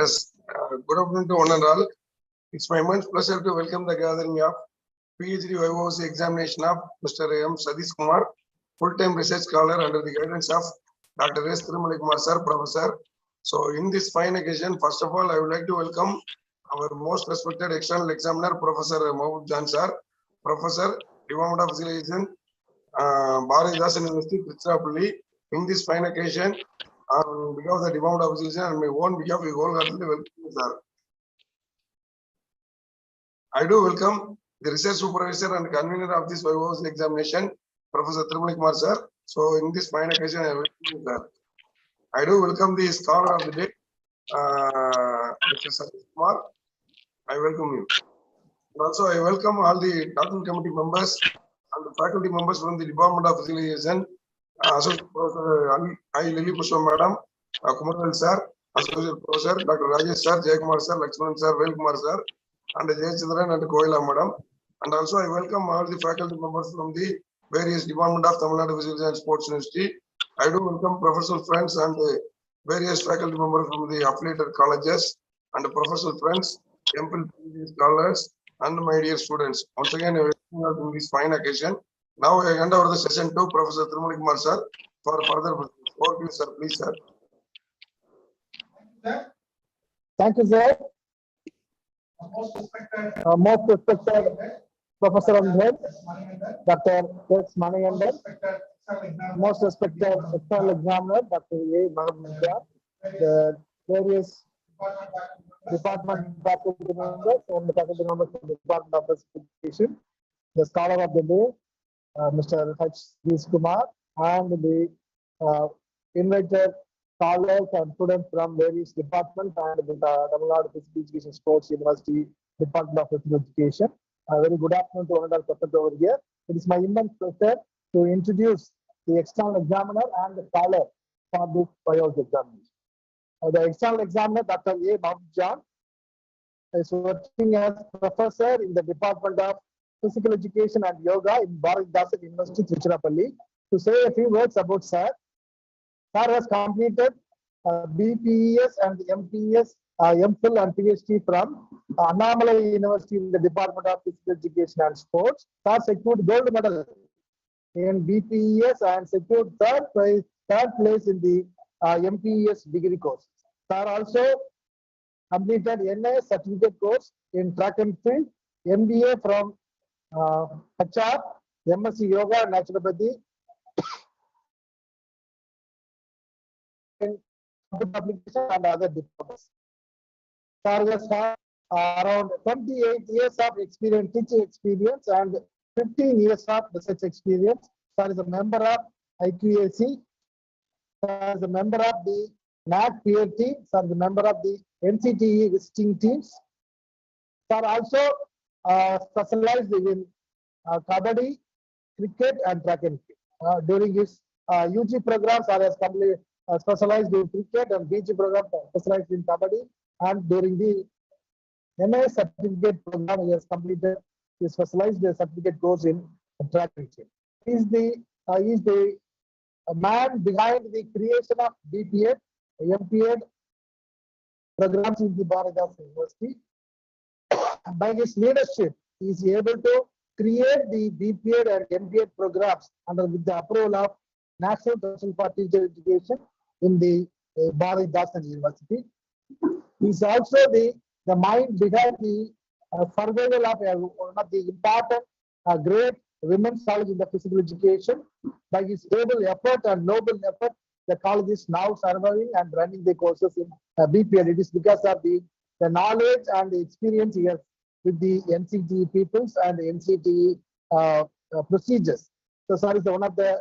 Yes, good afternoon to one and all. It's my immense pleasure to welcome the gathering of PhD Voce examination of Mr. M.Sathish Kumar, full-time research scholar under the guidance of Dr. S. Kumar sir, Professor. So in this fine occasion, first of all, I would like to welcome our most respected external examiner, Professor Mahbub Jan sir, Professor, Department of Physical Education, Bharatdasan University, Tiruchirappalli. In this fine occasion, on behalf of the Department of Education and my own behalf, we wholeheartedly welcome sir. I do welcome the research supervisor and convener of this Viva examination, Professor Kumar sir. So in this fine occasion, I welcome you, sir. I do welcome the scholar of the day, Mr. Kumar. I welcome you. And also, I welcome all the talking committee members and the faculty members from the Department of Physical Education, Associate Professor I. Lily Pushpa Madam, Kumar sir, Associate Professor Dr. Rajesh sir, Jaykumar sir, Lakshman sir, Velkumar sir, and Jayachandran and Koila Madam. And also, I welcome all the faculty members from the various Department of Tamil Nadu Physical and Sports University. I do welcome professional friends and various faculty members from the affiliated colleges and professional friends, temple scholars, and my dear students. Once again, I welcome you in this fine occasion. Now I hand over the session to Professor Kumar sir for further. Okay, sir, please, sir. Thank you, sir. Most respected Professor of Health, Dr. S. Manigandan, most respected external examiner, Dr. A. Mahamudra, the various department faculty members and the faculty members from the Department of Education, the scholar of the day, Mr.H. Kumar, and the invited scholars and students from various departments and the Tamil Nadu Physical Education Sports University Department of Physical Education. Very good afternoon to one person over here. It is my immense pleasure to introduce the external examiner and the scholar for this bios examination. The external examiner, Dr. A. Mahbub, is working as professor in the Department of Physical Education and Yoga in Bharatdasan University, Tiruchirappalli. To say a few words about sir, sir has completed BPES and MPES, MPhil and PhD from Annamalai University in the Department of Physical Education and Sports. Sir secured gold medal in BPES and secured third place in the MPES degree course. Sir also completed NA certificate course in track and field, MBA from HR, MSc Yoga and Naturopathy, in application and other departments. Sir has had around 28 years of experience, teaching experience, and 15 years of research experience. Sir is a member of IQAC. Sir is a member of the NAC peer team. Sir is a member of the NCTE visiting teams. Sir also specialized in kabaddi, cricket, and track and field. During his UG programs, sir has completely specialized in cricket, and PG program specialized in kabaddi. And during the MA certificate program, he has completed his specialized certificate course in track and field. He is the man behind the creation of BPEd, MPEd programs in the Bharatdasan University. By his leadership, he is able to create the BPEd and MPEd programs with the approval of National Council for Teacher Education in the Bharatdasan University. He is also the mind behind the survival of one of the important great women's college in the physical education. By his able effort and noble effort, the college is now surviving and running the courses in BPEd. It is because of the knowledge and the experience he has with the NCTE peoples and the NCTE procedures. So, sir is one of the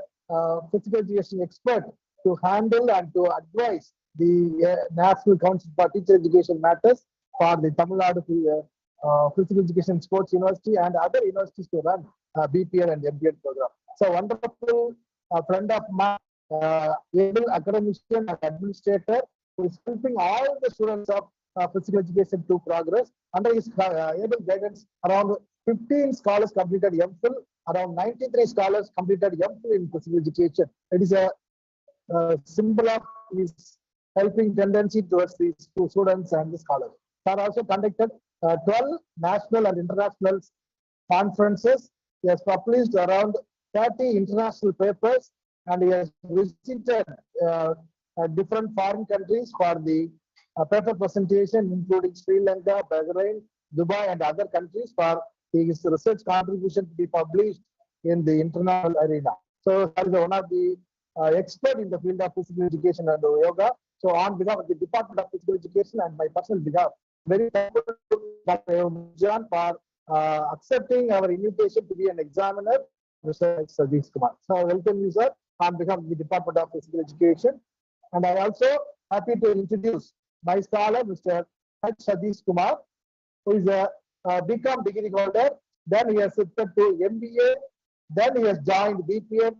physical education expert to handle and to advise the National Council for Teacher Education matters for the Tamil Nadu Physical Education Sports University and other universities to run BPEd and MPEd program. So, wonderful friend of mine, able academician and administrator who is helping all the students of physical education to progress. Under his able guidance, around 15 scholars completed MPhil, around 93 scholars completed MPhil in physical education. It is a symbol of his helping tendency towards the students and the scholars. Sir also conducted 12 national and international conferences. He has published around 30 international papers, and he has visited different foreign countries for the paper presentation, including Sri Lanka, Bahrain, Dubai, and other countries for his research contribution to be published in the international arena. So, sir is one of the expert in the field of physical education and yoga. So, on behalf of the Department of Physical Education and my personal behalf, very thankful to Dr. John for accepting our invitation to be an examiner, Mr. Sathish Kumar. So, I welcome you, sir, on behalf of the Department of Physical Education. And I also happy to introduce my scholar, Mr. H.Sathish Kumar, who is a BCom degree holder. Then he has shifted to MBA. Then he has joined BPM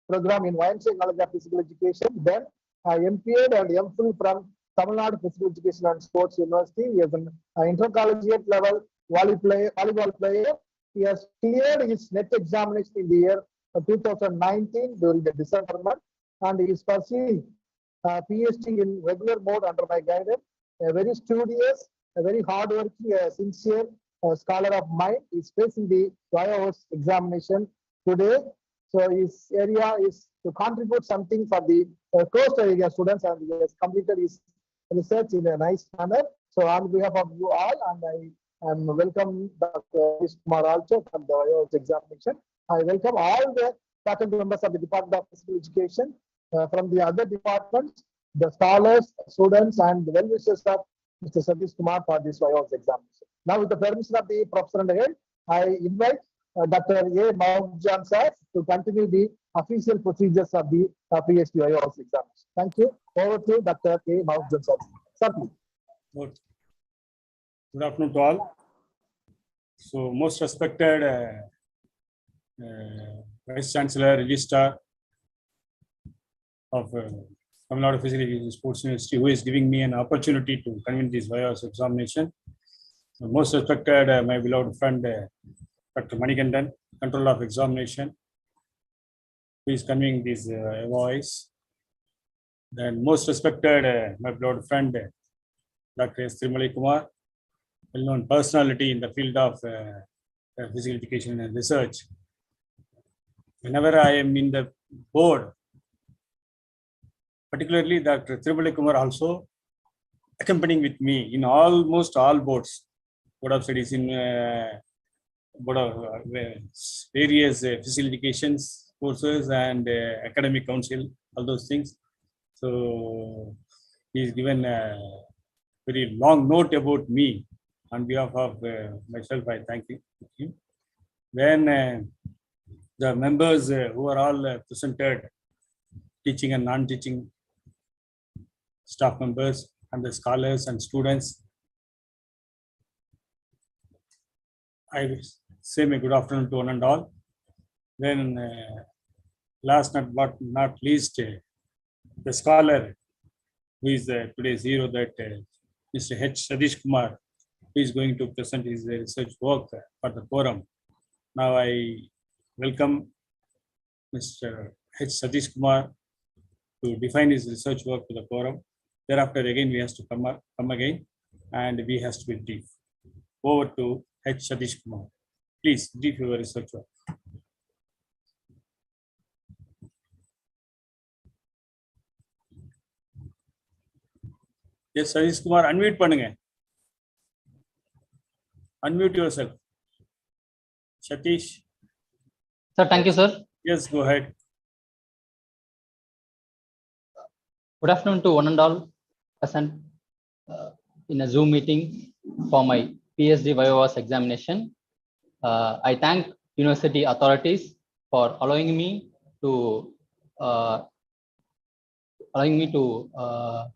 program in YMCA College of Physical Education. Then MPA and MPhil from Tamil Nadu Physical Education and Sports University. He is an intercollegiate level volleyball player. He has cleared his net examination in the year 2019 during the December month, and he is pursuing PhD in regular mode under my guidance. A very studious, a very hardworking, sincere scholar of mine is facing the Viva examination today. So his area is to contribute something for the coastal area students, and he has completed his research in a nice manner. So on behalf of you all, and I am welcome Dr. Kumar also from the Viva examination. I welcome all the faculty members of the Department of Physical Education from the other departments, the scholars, students, and the well-wishers of Mr. Sathish Kumar for this Viva examination. Now, with the permission of the professor and the head, I invite Dr. A. Mahmood sir to continue the official procedures of the PhD Viva examination. Thank you. Over to Dr. A. Mahmood sir. Sir, please. Good afternoon to all. So, most respected Vice Chancellor, Registrar of Tamil Nadu Physical Education Sports University, who is giving me an opportunity to convene this Viva examination. Most respected my beloved friend Dr. Manikandan, Controller of Examination, who is convening this voice. Then most respected my beloved friend Dr. S. Kumar, well-known personality in the field of physical education and research. Whenever I am in the board, particularly Dr. Kumar also accompanying with me in almost all boards, Board of Studies in Board of various physical education courses and academic council, all those things. So he's given a very long note about me. On behalf of myself, I thank you. Then the members who are all presented, teaching and non-teaching staff members, and the scholars and students, I say my good afternoon to one and all. Then last but not least, the scholar who is today's hero, that Mr. Sathish Kumar, who is going to present his research work for the forum. Now I welcome Mr. Sathish Kumar to define his research work to the forum. Thereafter, again, we have to come again, and we have to be brief. Over to Sathish Kumar. Please brief your research work. Yes, Sathish Kumar, unmute பண்ணுங்க. Unmute yourself. Satish. Sir, thank you, sir. Yes, go ahead. Good afternoon to one and all present in a Zoom meeting for my PhD Viva examination. I thank university authorities for allowing me to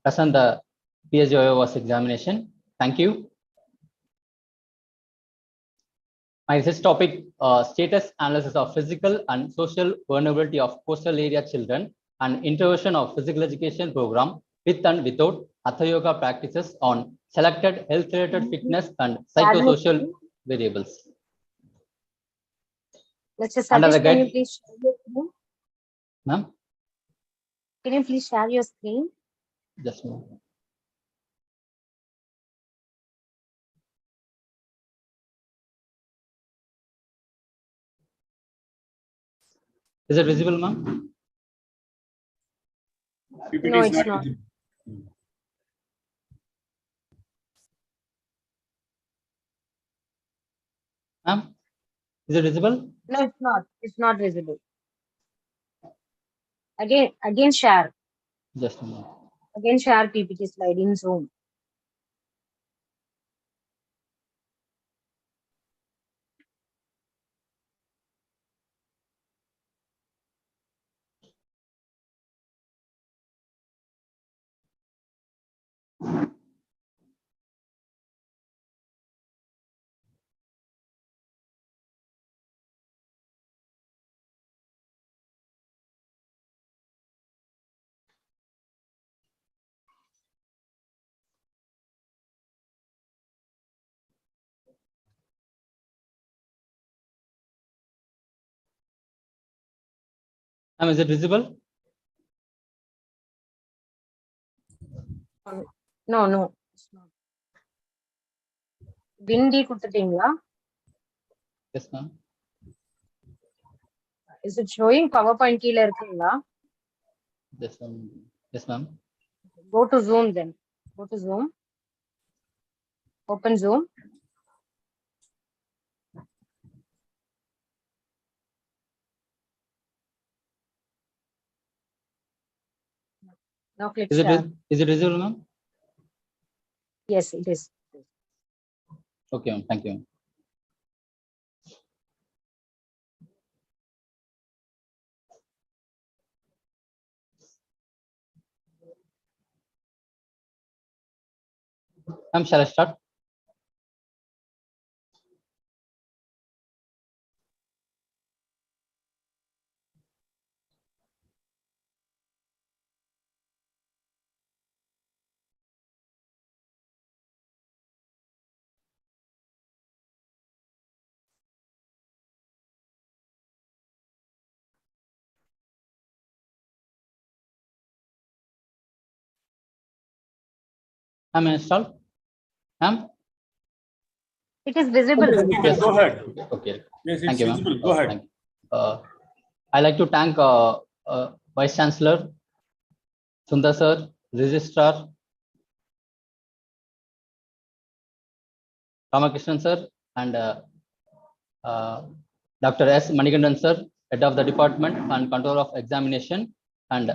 present the PhD Viva examination. Thank you. My research topic, status analysis of physical and social vulnerability of coastal area children and intervention of physical education program with and without Hatha Yoga practices on selected health-related fitness and psychosocial variables. Mr. Sathish, can you please share your screen? Ma'am? Can you please share your screen? Just a moment. Is it visible, ma'am? PPT No, is it's not. visible. Ma'am, is it visible? No, it's not. It's not visible. Again share. Just a moment. Again share PPT slide in Zoom. Ma'am, is it visible? No, no, it's not. Windy கொடுத்துட்டீங்களா? Yes, ma'am. Is it showing PowerPoint கீழ இருக்குங்களா? Yes, ma'am. Yes, ma'am. Go to Zoom then. Go to Zoom. Open Zoom. Now click Is share. it visible, ma'am? Yes, it is. Okay, ma'am. Thank you. Ma'am, shall I start? Ma'am, install. Ma'am? It is visible. Yes, go ahead. Okay. Yes, Thank it's you, ma'am. visible. Go ahead. Thank you. I like to thank Vice Chancellor, Sundar sir, Registrar, Ramakrishnan sir, and Dr. S. Manikandan sir, Head of the Department and Control of Examination, and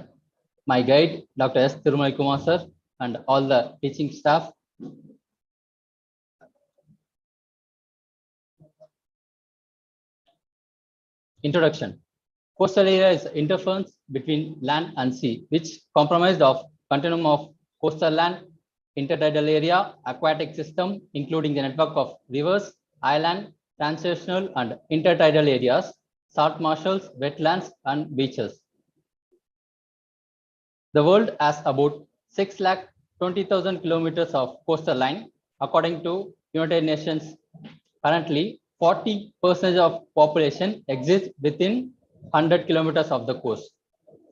my guide, Dr. S. Kumar sir, and all the teaching staff. Introduction. Coastal area is interference between land and sea, which comprised of continuum of coastal land, intertidal area, aquatic system, including the network of rivers, island, transitional and intertidal areas, salt marshes, wetlands, and beaches. The world has about 6,20,000 kilometers of coastal line, according to United Nations. Currently, 40% of population exists within 100 kilometers of the coast.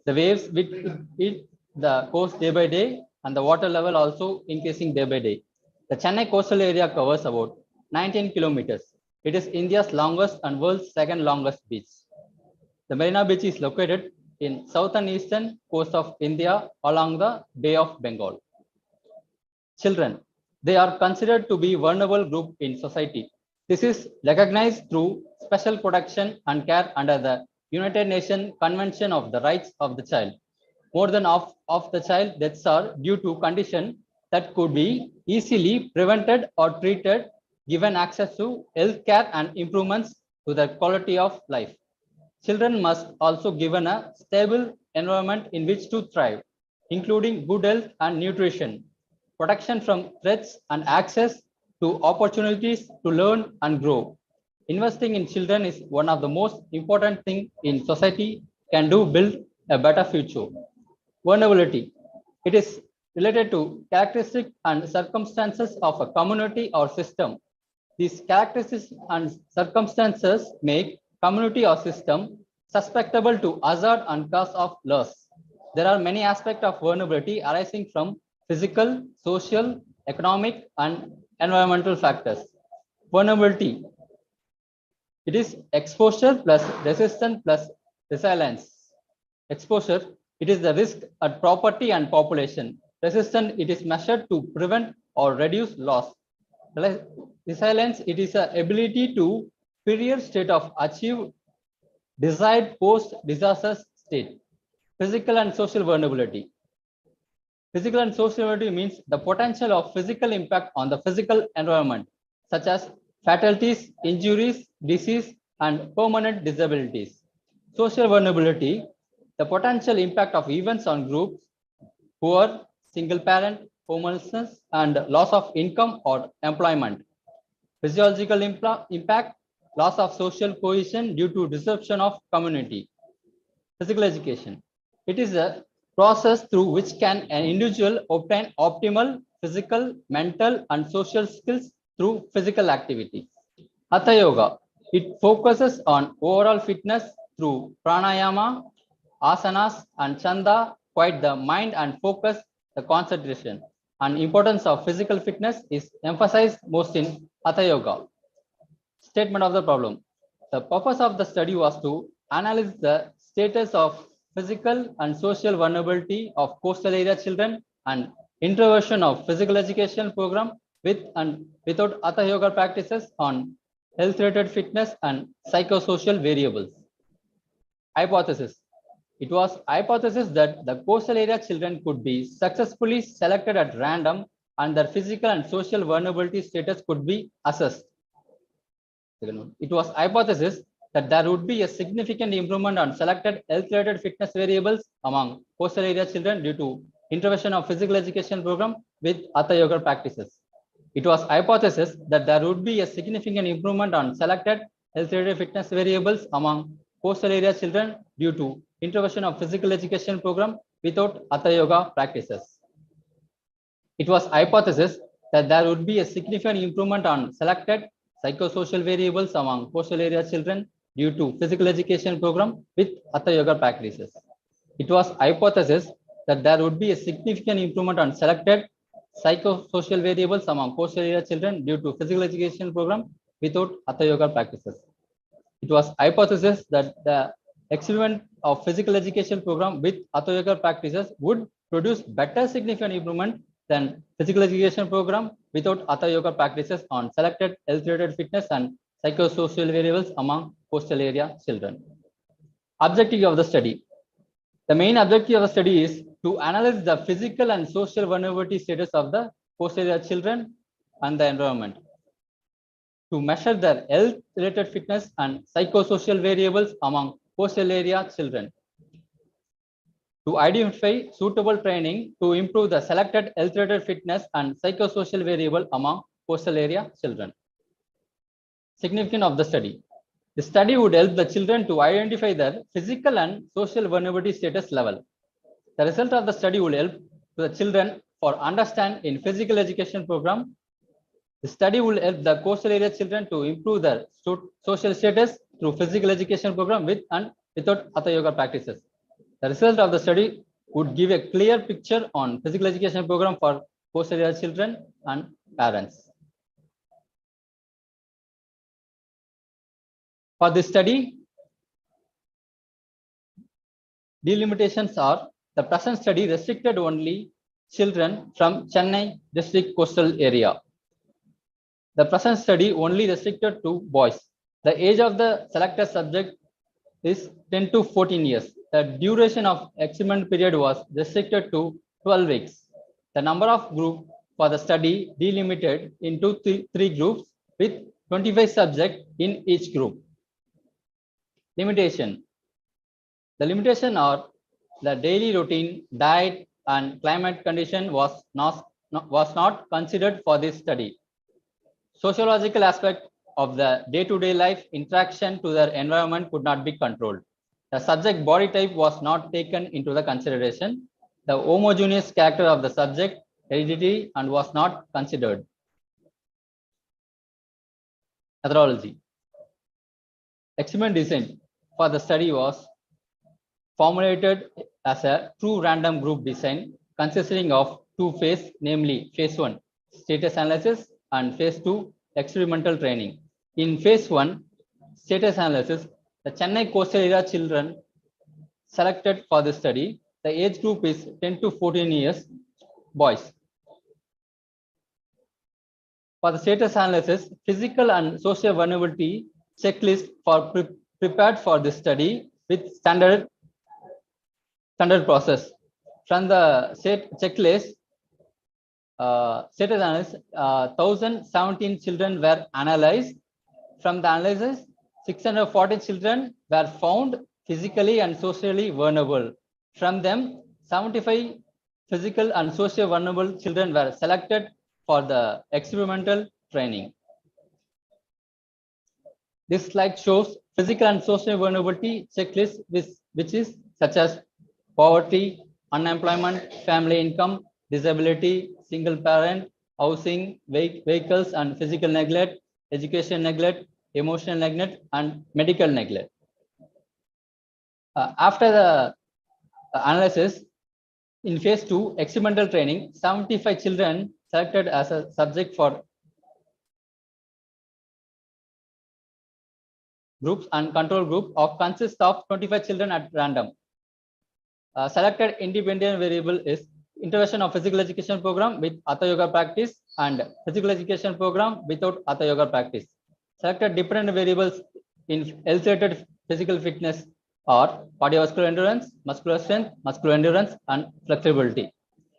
The waves which hit the coast day by day, and the water level also increasing day by day. The Chennai coastal area covers about 19 kilometers. It is India's longest and world's second longest beach. The Marina Beach is located in southern eastern coast of India along the Bay of Bengal. Children, they are considered to be vulnerable group in society. This is recognized through special protection and care under the United Nations Convention of the Rights of the Child. More than half of the child deaths are due to conditions that could be easily prevented or treated, given access to health care and improvements to their quality of life. Children must also given a stable environment in which to thrive, including good health and nutrition, protection from threats, and access to opportunities to learn and grow. Investing in children is one of the most important things in society can do build a better future. Vulnerability. It is related to characteristics and circumstances of a community or system. These characteristics and circumstances make community or system susceptible to hazard and cause of loss. there are many aspects of vulnerability arising from physical, social, economic, and environmental factors. Vulnerability, it is exposure plus resistance plus resilience. Exposure, it is the risk at property and population. Resistance, it is measured to prevent or reduce loss. Resilience, it is the ability to superior state of achieve desired post-disaster state. Physical and social vulnerability. Physical and social vulnerability means the potential of physical impact on the physical environment, such as fatalities, injuries, disease, and permanent disabilities. Social vulnerability, the potential impact of events on groups, poor, single parent, homelessness, and loss of income or employment. Physiological impact, loss of social cohesion due to disruption of community. Physical education. It is a process through which can an individual obtain optimal physical, mental, and social skills through physical activity. Hatha Yoga. It focuses on overall fitness through pranayama, asanas, and chanda, quiet the mind and focus the concentration. And importance of physical fitness is emphasized most in Hatha Yoga. Statement of the problem. The purpose of the study was to analyze the status of physical and social vulnerability of coastal area children and introversion of physical education program with and without Hatha Yoga practices on health-related fitness and psychosocial variables. Hypothesis. It was hypothesis that the coastal area children could be successfully selected at random and their physical and social vulnerability status could be assessed. It was hypothesis that there would be a significant improvement on selected health-related fitness variables among coastal area children due to intervention of physical education program with Hatha Yoga practices. It was hypothesis that there would be a significant improvement on selected health-related fitness variables among coastal area children due to intervention of physical education program without Hatha Yoga practices. It was hypothesis that there would be a significant improvement on selected psychosocial variables among coastal area children due to physical education program with Hatha Yoga practices. It was hypothesis that there would be a significant improvement on selected psychosocial variables among coastal area children due to physical education program without Hatha Yoga practices. It was hypothesis that the experiment of physical education program with Hatha Yoga practices would produce better significant improvement than physical education program without Hatha Yoga practices on selected health-related fitness and psychosocial variables among coastal area children. Objective of the study. The main objective of the study is to analyze the physical and social vulnerability status of the coastal area children and the environment, to measure their health-related fitness and psychosocial variables among coastal area children, to identify suitable training to improve the selected health-related fitness and psychosocial variable among coastal area children. Significance of the study. The study would help the children to identify their physical and social vulnerability status level. The result of the study will help the children for understand in physical education program. The study will help the coastal area children to improve their social status through physical education program with and without Hatha Yoga practices. The result of the study would give a clear picture on physical education program for coastal area children and parents. For this study, delimitations are the present study restricted only children from Chennai district coastal area. The present study only restricted to boys. The age of the selected subject is 10 to 14 years. The duration of experiment period was restricted to 12 weeks. The number of groups for the study delimited into three groups with 25 subjects in each group. Limitation. The limitation are the daily routine, diet, and climate condition was not considered for this study. Sociological aspect of the day-to-day life interaction to their environment could not be controlled. The subject body type was not taken into the consideration. The homogeneous character of the subject, heredity, and was not considered. Methodology. Experiment design for the study was formulated as a true random group design consisting of two phases, namely phase 1 status analysis and phase 2 experimental training. In phase 1 status analysis, the Chennai coastal area children selected for the study, the age group is 10 to 14 years boys. For the status analysis, physical and social vulnerability checklist for prepared for this study with standard process. From the checklist, status analysis, 1017 children were analyzed. From the analysis, 640 children were found physically and socially vulnerable. From them, 75 physical and socially vulnerable children were selected for the experimental training. This slide shows physical and social vulnerability checklist, which is such as poverty, unemployment, family income, disability, single parent, housing, vehicles and physical neglect, education neglect, emotional neglect, and medical neglect. After the analysis, in phase 2 experimental training, 75 children selected as a subject for groups and control group consists of 25 children at random. Selected independent variable is intervention of physical education program with Hatha Yoga practice and physical education program without Hatha Yoga practice. Selected dependent variables in health-related physical fitness are cardiovascular endurance, muscular strength, muscular endurance, and flexibility.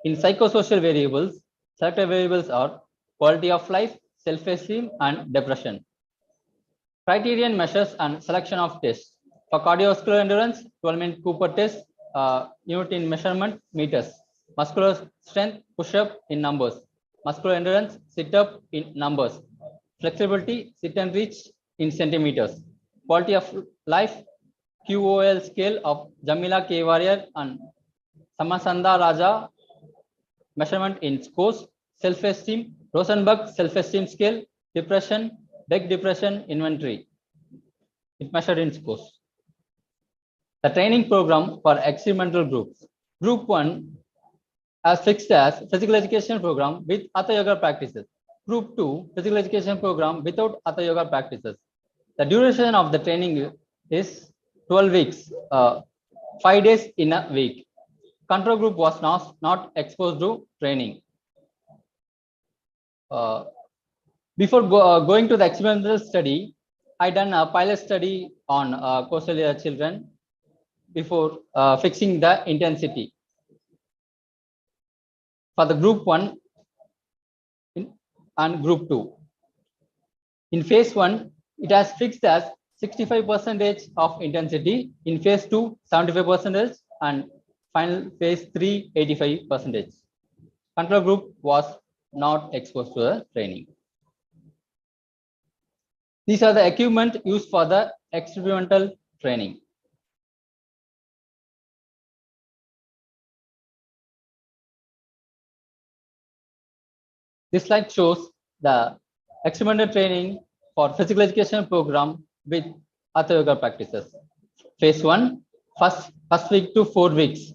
In psychosocial variables, selected variables are quality of life, self-esteem, and depression. Criterion measures and selection of tests. For cardiovascular endurance, 12-minute Cooper test, unit in measurement, meters. Muscular strength, push-up in numbers. Muscular endurance, sit-up in numbers. Flexibility, sit and reach in centimeters. Quality of life, QOL scale of Jamila K. Warrior and Samasanda Raja, measurement in scores. Self-esteem, Rosenberg self-esteem scale. Depression, Beck depression inventory. It measured in scores. The training program for experimental groups. Group 1 as fixed as physical education program with Hatha Yoga practices. Group 2 physical education program without Hatha Yoga practices. The duration of the training is 12 weeks, 5 days in a week. Control group was not exposed to training. Before going to the experimental study, I done a pilot study on coastal area children before fixing the intensity. For the group 1 and group 2. In phase 1, it has fixed as 65% of intensity. In phase 2, 75%, and final phase 3, 85%. Control group was not exposed to the training. These are the equipment used for the experimental training. This slide shows the experimental training for physical education program with Hatha Yoga practices. Phase 1, first week to 4 weeks.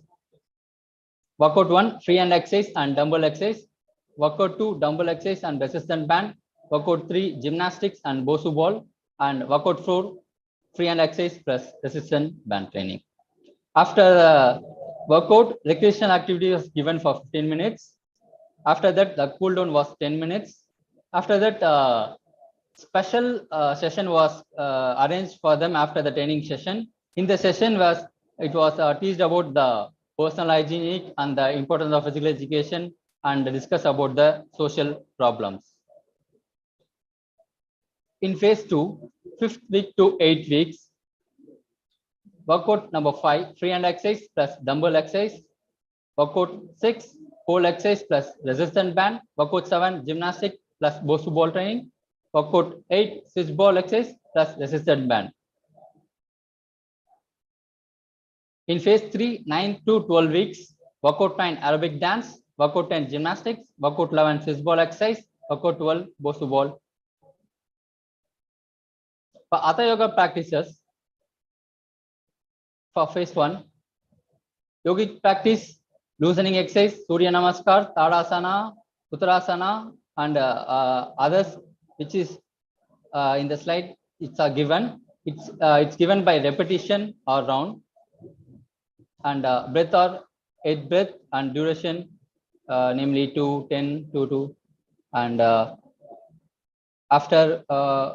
Workout 1, free hand exercise and dumbbell exercise. Workout 2, dumbbell exercise and resistance band. Workout 3, gymnastics and Bosu ball. And workout 4, free hand exercise plus resistance band training. After the workout, recreational activity was given for 15 minutes. After that, the cool down was 10 minutes. After that, special session was arranged for them after the training session. In the session it was teased about the personal hygiene and the importance of physical education and discuss about the social problems. In phase 2, 5th week to 8 weeks, workout number 5, free hand exercise plus dumbbell exercise. Workout 6, pole exercise plus resistance band. Workout 7, gymnastics plus Bosu ball training. Workout 8, switch ball exercise plus resistance band. In phase 3, 9 to 12 weeks, workout 9, aerobic dance. Workout 10, gymnastics. Workout 11, switch ball exercise. Workout 12, Bosu ball. For Hatha Yoga practices, for phase 1, Yogic practice, loosening exercise, Surya Namaskar, Tadasana, Uttarasana, and others, which is in the slide, it's given. It's given by repetition or round, and breath or 8 breath and duration, namely 2, 10, 2, 2, and after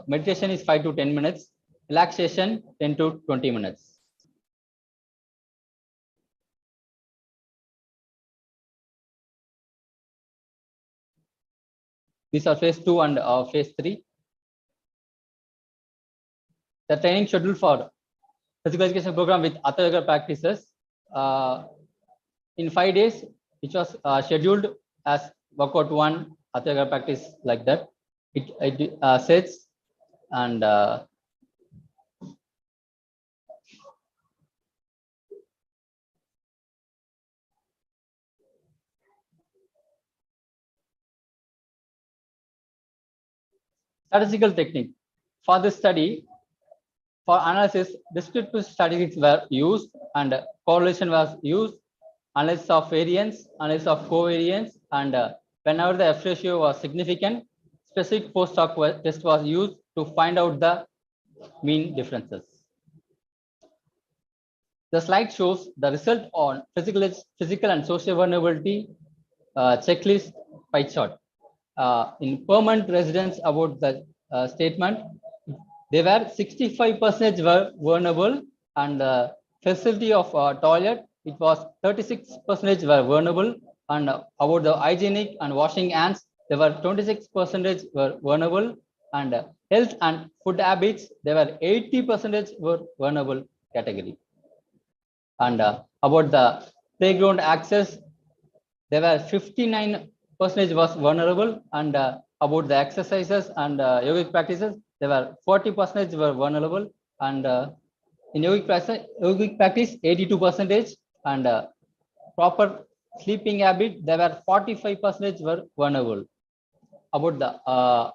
meditation is 5 to 10 minutes, relaxation 10 to 20 minutes. These are phase 2 and phase 3. The training schedule for physical education program with Hatha Yoga practices in 5 days, which was scheduled as workout 1 Hatha Yoga practice like that. It sets and statistical technique. For this study, for analysis, descriptive statistics were used and correlation was used, analysis of variance, analysis of covariance, and whenever the F ratio was significant, specific post-hoc test was used to find out the mean differences. The slide shows the result on physical and social vulnerability checklist pie chart. In permanent residents about the statement, they were 65% were vulnerable, and facility of toilet, it was 36% were vulnerable, and about the hygienic and washing hands, there were 26% were vulnerable, and health and food habits, there were 80% were vulnerable category. And about the playground access, there were 59% was vulnerable, and about the exercises and yogic practices, there were 40% were vulnerable, and in yogic practice 82%, and proper sleeping habit, there were 45% were vulnerable. About the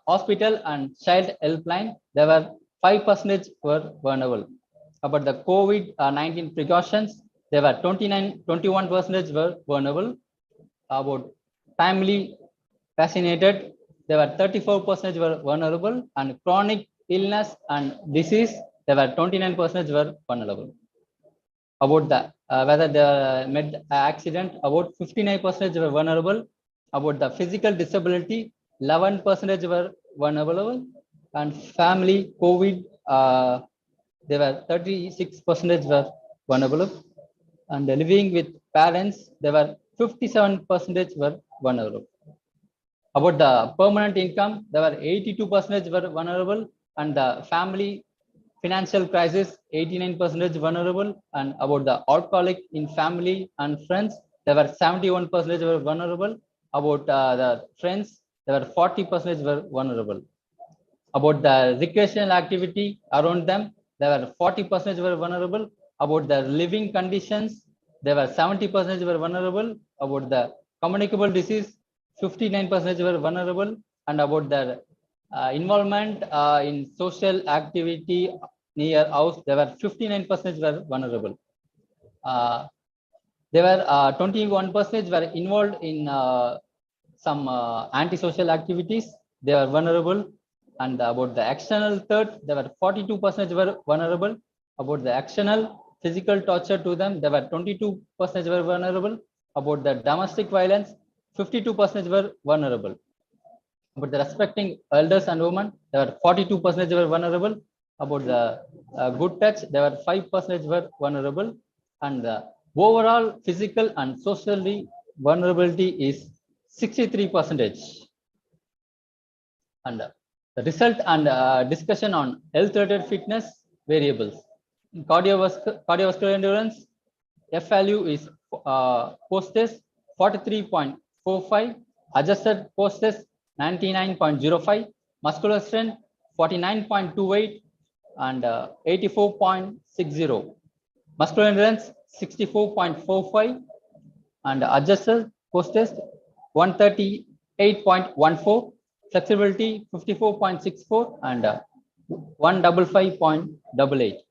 hospital and child helpline, there were 5% were vulnerable. About the COVID-19 precautions, there were 21% were vulnerable. About family vaccinated, there were 34% were vulnerable, and chronic illness and disease, there were 29% were vulnerable. About the whether the med accident, about 59% were vulnerable. About the physical disability, 11% were vulnerable, and family COVID, there were 36% were vulnerable, and living with parents, there were 57% were vulnerable. About the permanent income, there were 82% were vulnerable, and the family financial crisis, 89% vulnerable, and about the alcoholic in family and friends, there were 71% were vulnerable. About the friends, there were 40% were vulnerable. About the recreational activity around them, there were 40% were vulnerable. About the living conditions, there were 70% were vulnerable. About the communicable disease, 59% were vulnerable, and about the involvement in social activity near house, there were 59% were vulnerable. There were 21% were involved in some antisocial activities. They were vulnerable. And about the external threat, there were 42% were vulnerable. About the external physical torture to them, there were 22% were vulnerable. About the domestic violence, 52% were vulnerable. About the respecting elders and women, there were 42% were vulnerable. About the good touch, there were 5% were vulnerable. And the overall physical and socially vulnerability is 63%. And the result and discussion on health-related fitness variables. In cardiovascular endurance, F value is post-test 43.45, adjusted post-test 99.05, muscular strength 49.28, and 84.60. Muscular endurance 64.45, and adjusted post-test 138.14, flexibility 54.64, and 155.88.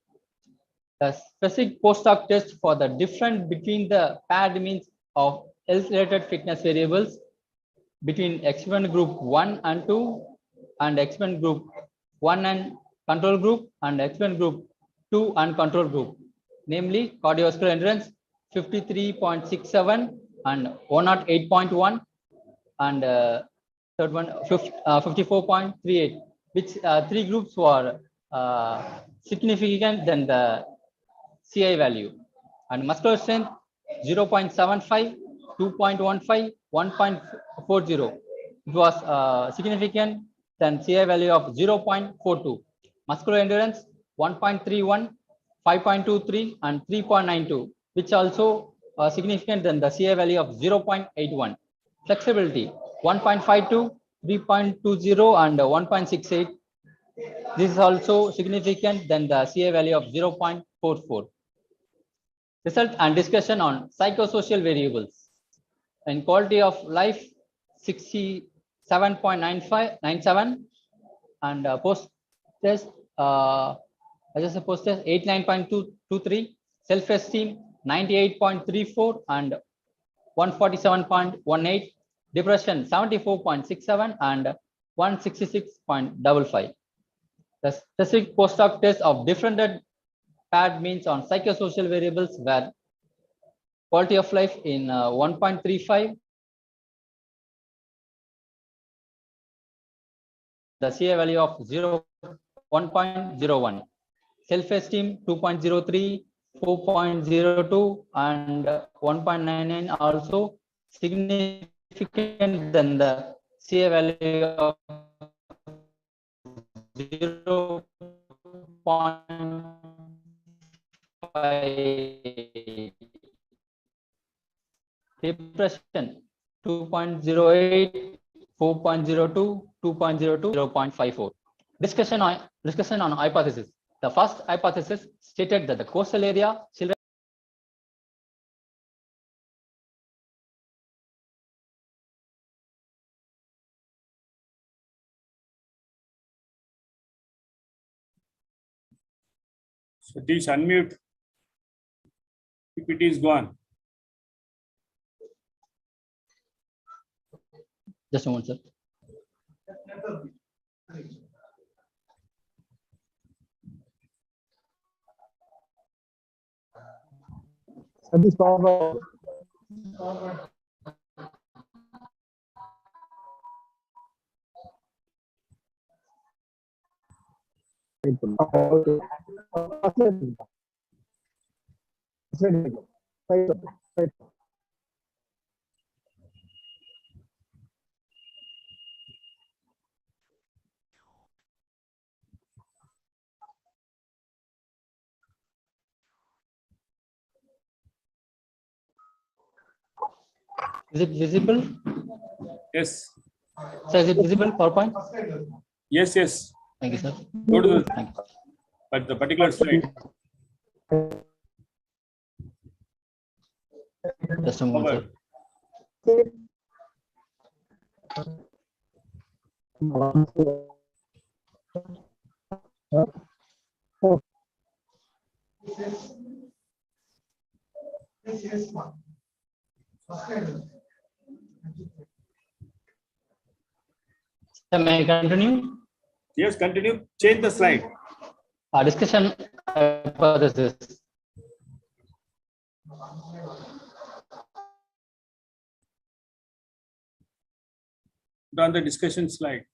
The specific postdoc test for the difference between the paired means of health-related fitness variables between experiment group 1 and 2 and experiment group 1 and control group and experiment group 2 and control group, namely cardiovascular endurance 53.67 and 108.1 and third one 54.38, which three groups were significant than the CI value, and muscular strength 0.75, 2.15, 1.40. It was significant than CI value of 0.42. Muscular endurance 1.31, 5.23, and 3.92, which also significant than the CI value of 0.81. Flexibility 1.52, 3.20, and 1.68. This is also significant than the CA value of 0.44. Result and discussion on psychosocial variables. In quality of life, 67.97, and post test, post test 89.23, self-esteem 98.34 and 147.18, depression 74.67 and 166.55. The specific postdoc tests of different paired means on psychosocial variables were quality of life in 1.35, the CA value of 1.01, self-esteem 2.03, 4.02, and 1.99, also significant than the CA value of 0.5. Depression 2.08, 4.02, 2.02, 0.54. Discussion on hypothesis. The first hypothesis stated that the coastal area children Satish, unmute. PPT is gone. just a moment, sir. Satish power. Is it visible? Yes. Sir, is it visible, PowerPoint? Yes, yes. Thank you, sir. Go to the, Thank you. but the particular slide. Just a moment, sir. May I continue? Yes, continue. Change the slide. Discussion hypothesis. Put on the discussion slide.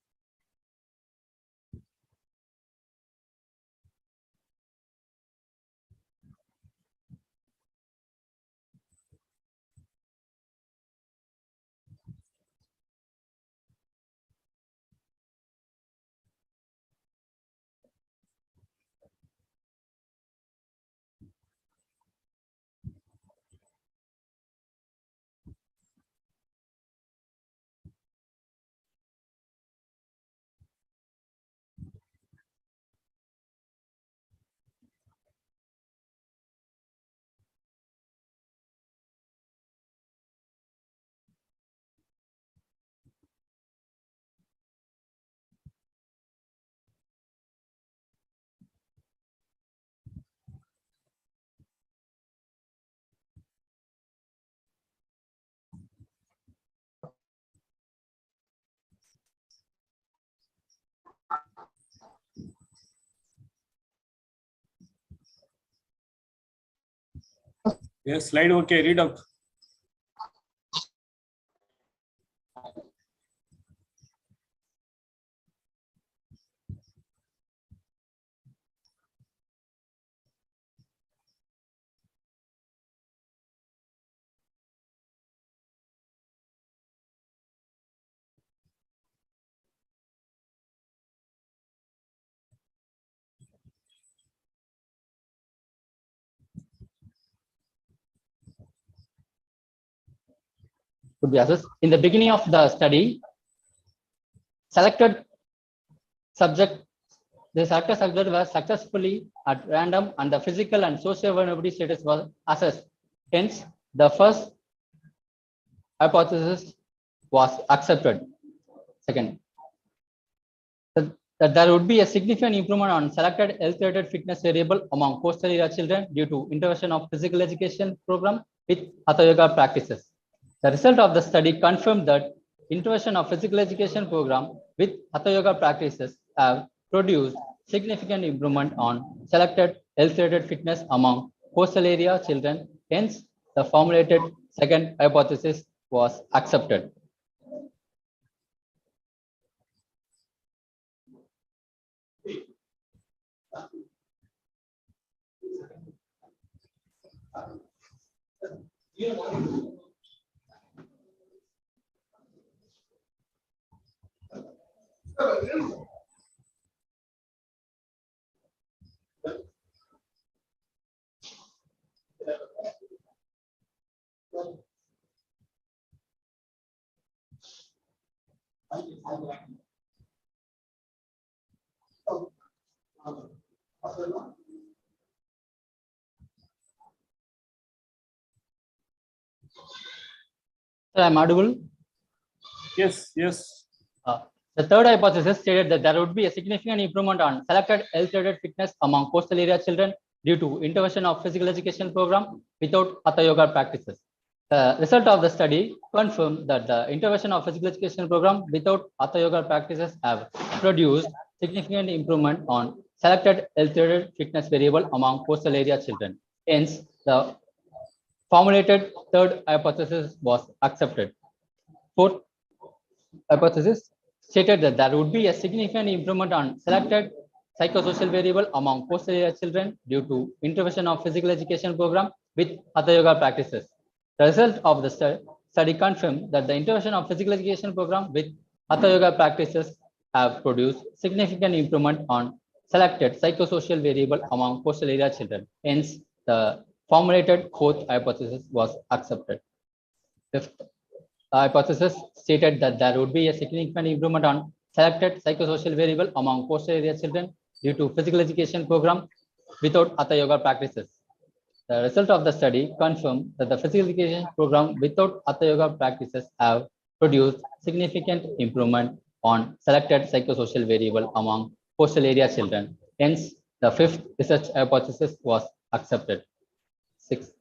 Yes, slide okay, read out. Could be assessed. In the beginning of the study, selected subject, the selected subject was successfully at random and the physical and social vulnerability status was assessed. Hence, the first hypothesis was accepted. Second, that there would be a significant improvement on selected health-related fitness variable among coastal area children due to intervention of physical education program with Hatha Yoga practices. The result of the study confirmed that intervention of physical education program with Hatha Yoga practices have produced significant improvement on selected health-related fitness among coastal area children. Hence, the formulated second hypothesis was accepted. Sir, I'm audible. Yes, yes. The third hypothesis stated that there would be a significant improvement on selected health-related fitness among coastal area children due to intervention of physical education program without Hatha Yoga practices. The result of the study confirmed that the intervention of physical education program without Hatha Yoga practices have produced significant improvement on selected health-related fitness variable among coastal area children. Hence, the formulated third hypothesis was accepted. Fourth hypothesis stated that there would be a significant improvement on selected psychosocial variable among coastal area children due to intervention of physical education program with Hatha Yoga practices. The result of the study confirmed that the intervention of physical education program with Hatha Yoga practices have produced significant improvement on selected psychosocial variable among coastal area children. Hence, the formulated fourth hypothesis was accepted. Fifth hypothesis stated that there would be a significant improvement on selected psychosocial variable among coastal area children due to physical education program without Hatha Yoga practices. The result of the study confirmed that the physical education program without Hatha Yoga practices have produced significant improvement on selected psychosocial variable among coastal area children. Hence, the fifth research hypothesis was accepted. Sixth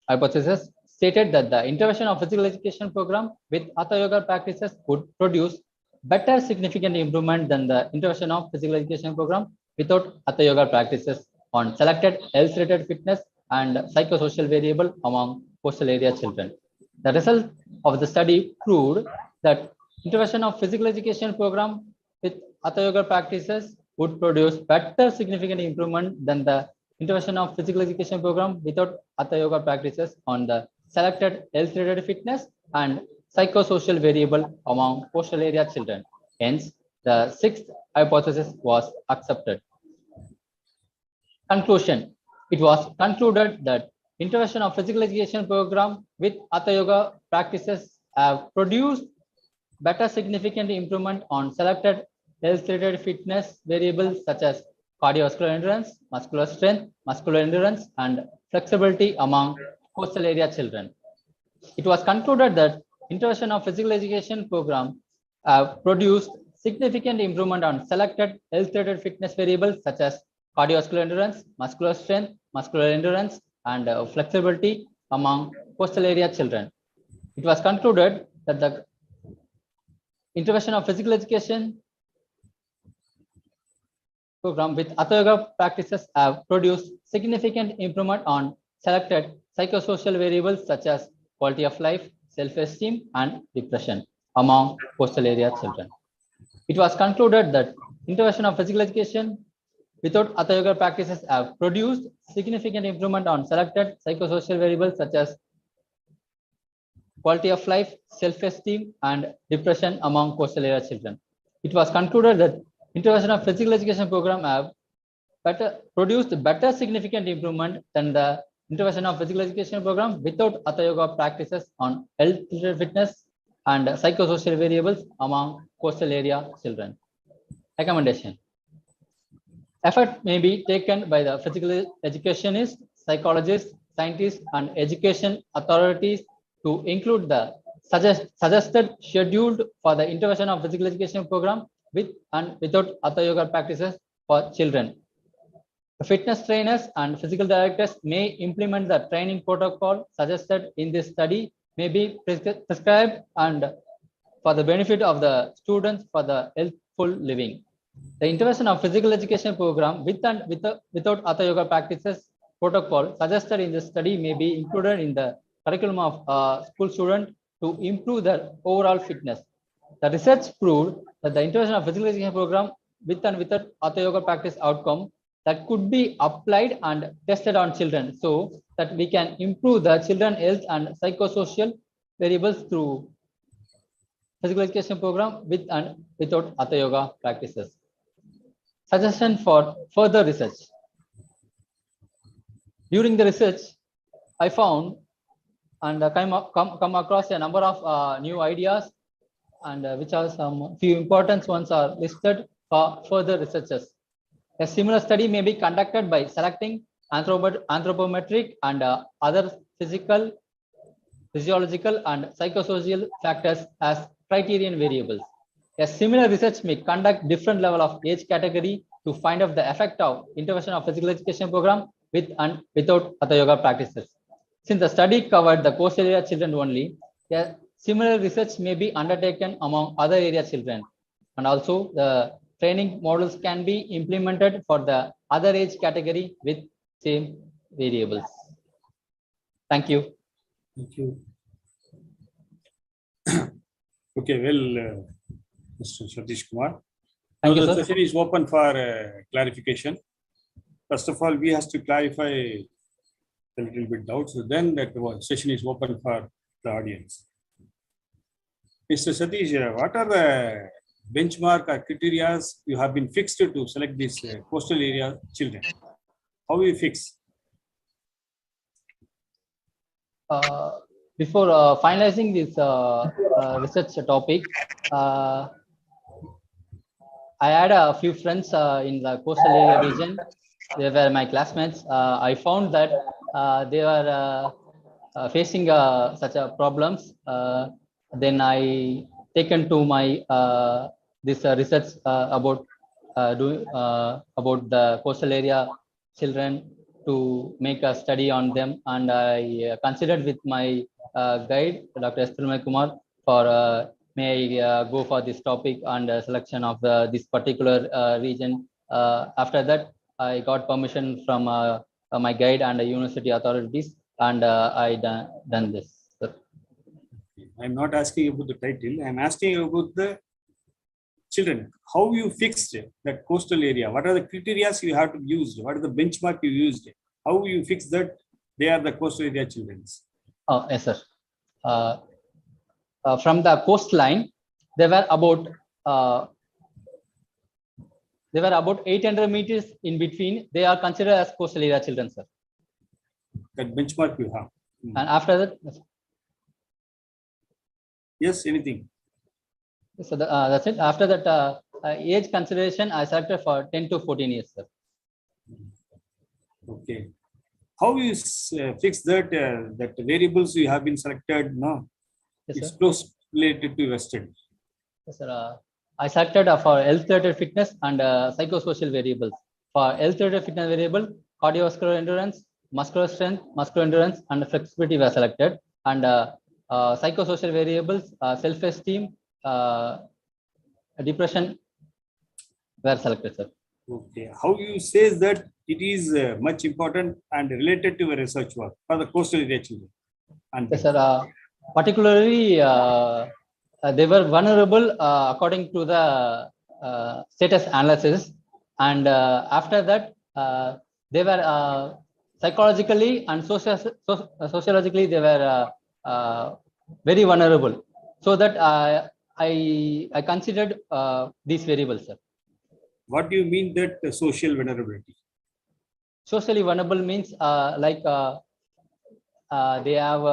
hypothesis stated that the intervention of physical education program with Hatha Yoga practices would produce better significant improvement than the intervention of physical education program without Hatha Yoga practices on selected health-related fitness and psychosocial variable among coastal area children. The result of the study proved that intervention of physical education program with Hatha Yoga practices would produce better significant improvement than the intervention of physical education program without Hatha Yoga practices on the selected health-related fitness and psychosocial variable among coastal area children. Hence, the sixth hypothesis was accepted. Conclusion. It was concluded that intervention of physical education program with Hatha Yoga practices have produced better significant improvement on selected health-related fitness variables such as cardiovascular endurance, muscular strength, muscular endurance, and flexibility among coastal area children. It was concluded that intervention of physical education program have produced significant improvement on selected health-related fitness variables such as cardiovascular endurance, muscular strength, muscular endurance, and flexibility among coastal area children. It was concluded that the intervention of physical education program with Hatha Yoga practices have produced significant improvement on selected psychosocial variables such as quality of life, self-esteem, and depression among coastal area children. It was concluded that intervention of physical education without Hatha Yoga practices have produced significant improvement on selected psychosocial variables such as quality of life, self-esteem, and depression among coastal area children. It was concluded that intervention of physical education program have produced better significant improvement than the intervention of physical education program without Hatha Yoga practices on health, fitness, and psychosocial variables among coastal area children. Recommendation. Effort may be taken by the physical educationists, psychologists, scientists, and education authorities to include the suggested scheduled for the intervention of physical education program with and without Hatha Yoga practices for children. The fitness trainers and physical directors may implement the training protocol suggested in this study may be prescribed and for the benefit of the students for the healthful living. The intervention of physical education program with and without Hatha Yoga practices protocol suggested in this study may be included in the curriculum of school students to improve their overall fitness. The research proved that the intervention of physical education program with and without Hatha Yoga practice outcome that could be applied and tested on children so that we can improve the children's health and psychosocial variables through physical education program with and without Hatha Yoga practices. Suggestion for further research. During the research, I found and come across a number of new ideas and which are some few important ones are listed for further researches. A similar study may be conducted by selecting anthropometric and other physical, physiological, and psychosocial factors as criterion variables. A similar research may conduct different level of age category to find out the effect of intervention of physical education program with and without Hatha Yoga practices. Since the study covered the coastal area children only, a similar research may be undertaken among other area children, and also the training models can be implemented for the other age category with same variables. Thank you. Thank you. Okay, well, Mr. Satish Kumar. Thank Now you, the sir. session is open for clarification. First of all, we have to clarify a little bit doubts. So then that session is open for the audience. Mr. Satish, what are the benchmark or criteria you have been fixed to select these coastal area children? How you fix? Before finalizing this research topic, I had a few friends in the coastal area region. They were my classmates. I found that they were facing such a problems. Then I taken to my this research about the coastal area children to make a study on them, and I considered with my guide, Dr. S. Kumar, for may I go for this topic and selection of this particular region. After that, I got permission from my guide and the university authorities, and I done this. I'm not asking about the title. I'm asking about the children. How you fixed that coastal area? What are the criteria you have to use? What are the benchmark you used? How you fix that they are the coastal area children? Oh, yes, sir. From the coastline, there were about 800 meters in between. They are considered as coastal area children, sir. That benchmark you have. And after that, yes, anything. so that's it. After that, age consideration, I selected for 10 to 14 years, sir. Okay. How you fix that that variables you have been selected? No, Yes, it's sir. close related to vested. Yes, sir. I selected for health-related fitness and psychosocial variables. For health-related fitness variable, cardiovascular endurance, muscular strength, muscular endurance, and flexibility were selected. And psychosocial variables, self-esteem, depression were selected, sir. Okay. How you say that it is much important and related to your research work for the coastal area children. And Yes, sir. Particularly, they were vulnerable according to the status analysis, and after that, they were psychologically and sociologically they were very vulnerable. So that I considered these variables, sir. what do you mean that social vulnerability? Socially vulnerable means they have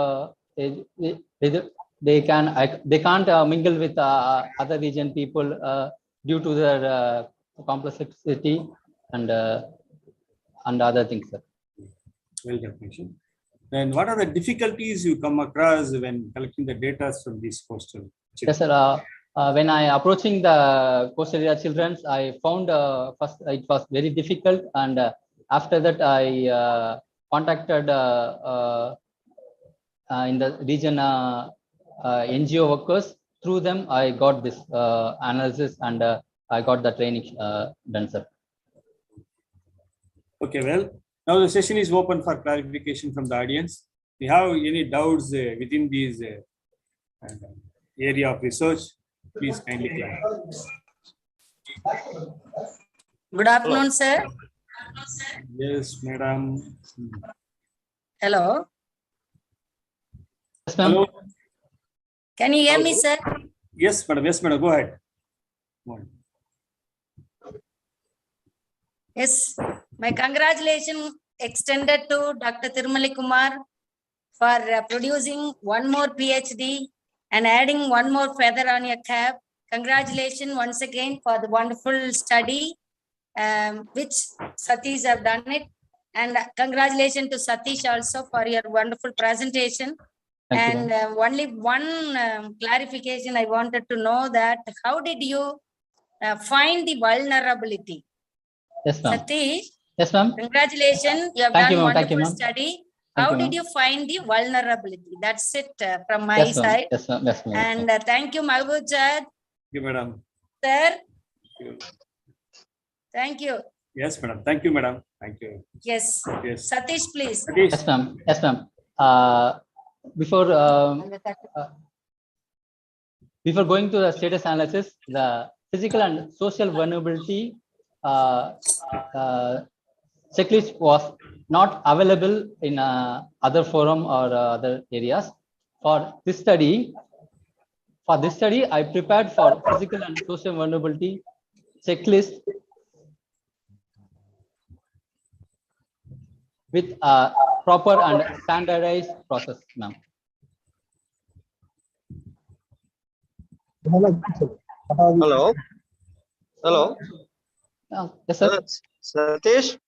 they can't mingle with other region people due to their complexity and other things, sir. Well definition. Then what are the difficulties you come across when collecting the data from these coastal children? Yes, sir. When I approaching the coastal area children, I found first it was very difficult, and after that I contacted in the region NGO workers. Through them, I got this analysis, and I got the training done, sir. Okay, well, now the session is open for clarification from the audience. If you have any doubts within these area of research, please kindly clarify. Good afternoon, sir. Yes, madam. Hello. Yes, ma'am. Hello. Can you hear me, sir? Yes, madam. Yes, madam. Go ahead. Go on. Yes. My congratulations extended to Dr. Kumar for producing one more PhD and adding one more feather on your cap. Congratulations once again for the wonderful study which Sathish have done it. And congratulations to Sathish also for your wonderful presentation. Thank you, And only one clarification I wanted to know, that how did you find the vulnerability? Yes, ma'am. Satish, Yes, ma'am. congratulations. You have Thank done you, ma'am. Thank you, wonderful ma'am. study. Thank How you, did ma'am. you find the vulnerability? That's it from my Yes, ma'am. side. Yes, ma'am. Yes, ma'am. And thank you, Mahbubjad, Thank you, madam. sir. Thank you. Thank you. Yes, madam. Thank you, madam. Thank you. Yes. Yes. Satish, please. Satish. Yes, ma'am. Yes, ma'am. Before going to the status analysis, the physical and social vulnerability checklist was not available in other forum or other areas. For this study, I prepared for physical and social vulnerability checklist with a proper and standardized process, ma'am. Hello. Hello. Yes, sir. Sathish.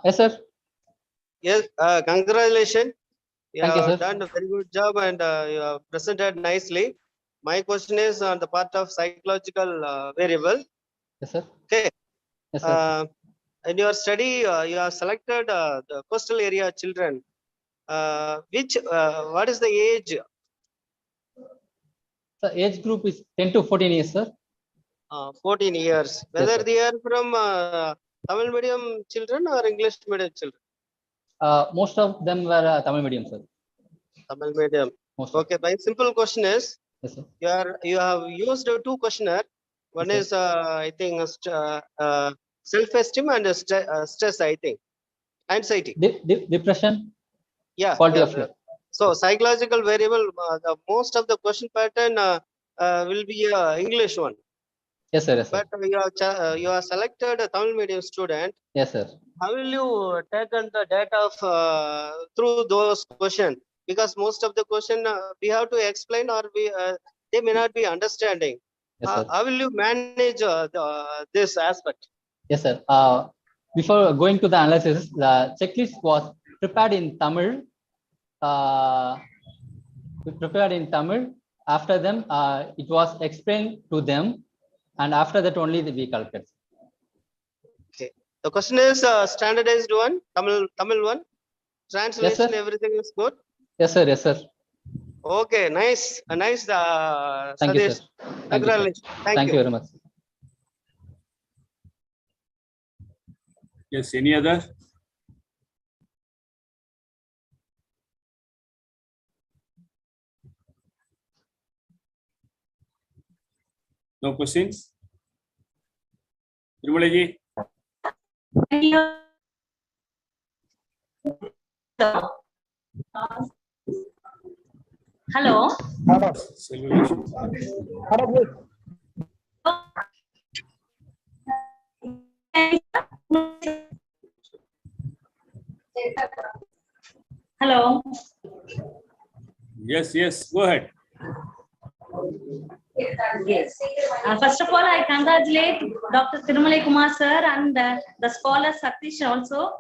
Yes, sir. Yes, congratulations. You Thank you, have sir. done a very good job, and you have presented nicely. My question is on the part of psychological variable. Yes, sir. Okay. Yes, sir. In your study, you have selected the coastal area children. What is the age? The age group is 10 to 14 years, sir. 14 years. Whether sir. they are from Tamil medium children or English medium children? Most of them were Tamil medium, sir. Tamil medium. Most of Okay. My simple question is, yes, sir. you have used two questionnaire. One Yes, is I think self-esteem and stress. I think anxiety. Depression, Yeah. quality Yeah. of life. So psychological variable. The most of the question pattern will be English one. Yes, sir. Yes, sir. But you have selected a Tamil medium student. Yes, sir. How will you taken the data of through those questions? Because most of the question we have to explain, or they may not be understanding. Yes, sir. How will you manage this aspect? Yes, sir. Before going to the analysis, the checklist was prepared in Tamil. After them, it was explained to them, and after that only we collected. Okay. The question is standardized one, Tamil one. Translation, everything is good. Yes, sir. Yes, sir. Okay, nice, nice. Thank you, sir. Sathish. Congratulations. Thank you very much. Yes. Any other? No questions? Tirumalaji? Hello. Hello. Hello, please. Hello. Yes, yes, go ahead. Yes. First of all, I congratulate Dr. Tirumale Kumar sir and the scholar Sathish also